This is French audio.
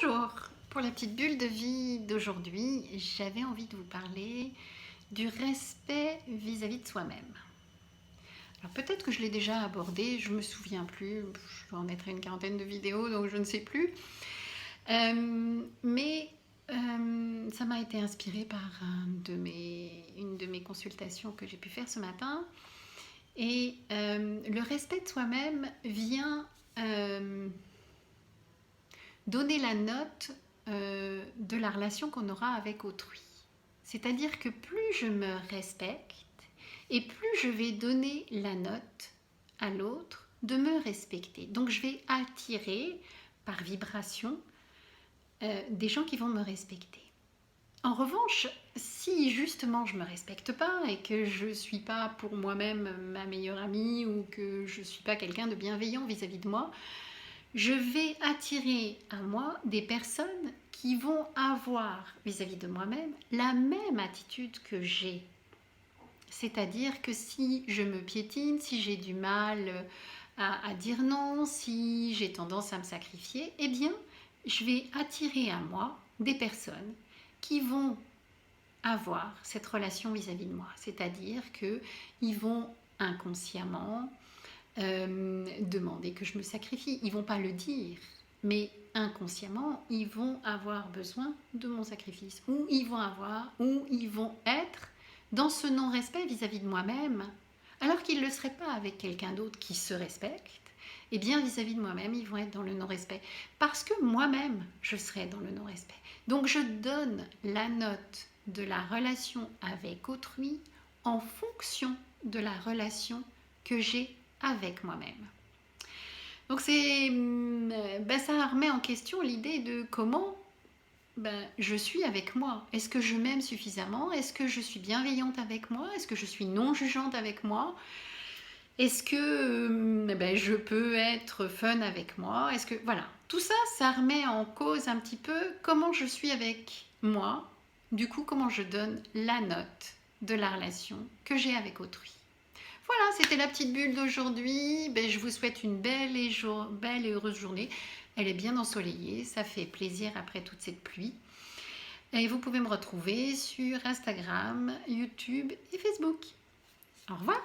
Bonjour, pour la petite bulle de vie d'aujourd'hui, j'avais envie de vous parler du respect vis-à-vis de soi-même. Alors peut-être que je l'ai déjà abordé, je ne me souviens plus, je dois en être à une quarantaine de vidéos donc je ne sais plus. Mais ça m'a été inspiré par une de mes consultations que j'ai pu faire ce matin. Et le respect de soi-même vient donner la note de la relation qu'on aura avec autrui. C'est-à-dire que plus je me respecte et plus je vais donner la note à l'autre de me respecter. Donc je vais attirer par vibration des gens qui vont me respecter. En revanche, si justement je ne me respecte pas et que je ne suis pas pour moi-même ma meilleure amie ou que je ne suis pas quelqu'un de bienveillant vis-à-vis de moi, je vais attirer à moi des personnes qui vont avoir vis-à-vis de moi-même la même attitude que j'ai. C'est-à-dire que si je me piétine, si j'ai du mal à dire non, si j'ai tendance à me sacrifier, eh bien, je vais attirer à moi des personnes qui vont avoir cette relation vis-à-vis de moi. C'est-à-dire qu'ils vont inconsciemment demander que je me sacrifie. Ils vont pas le dire, mais inconsciemment, ils vont avoir besoin de mon sacrifice, ou ils vont être dans ce non-respect vis-à-vis de moi-même, alors qu'ils ne le seraient pas avec quelqu'un d'autre qui se respecte. Et bien vis-à-vis de moi-même, ils vont être dans le non-respect, parce que moi-même, je serai dans le non-respect. Donc je donne la note de la relation avec autrui en fonction de la relation que j'ai avec moi-même. Donc ça remet en question l'idée de comment je suis avec moi. Est-ce que je m'aime suffisamment? Est-ce que je suis bienveillante avec moi? Est-ce que je suis non jugeante avec moi? Est-ce que je peux être fun avec moi? Est-ce que voilà, tout ça, ça remet en cause un petit peu comment je suis avec moi. Du coup, comment je donne la note de la relation que j'ai avec autrui. Voilà, c'était la petite bulle d'aujourd'hui. Je vous souhaite une belle et heureuse journée. Elle est bien ensoleillée, ça fait plaisir après toute cette pluie. Et vous pouvez me retrouver sur Instagram, YouTube et Facebook. Au revoir.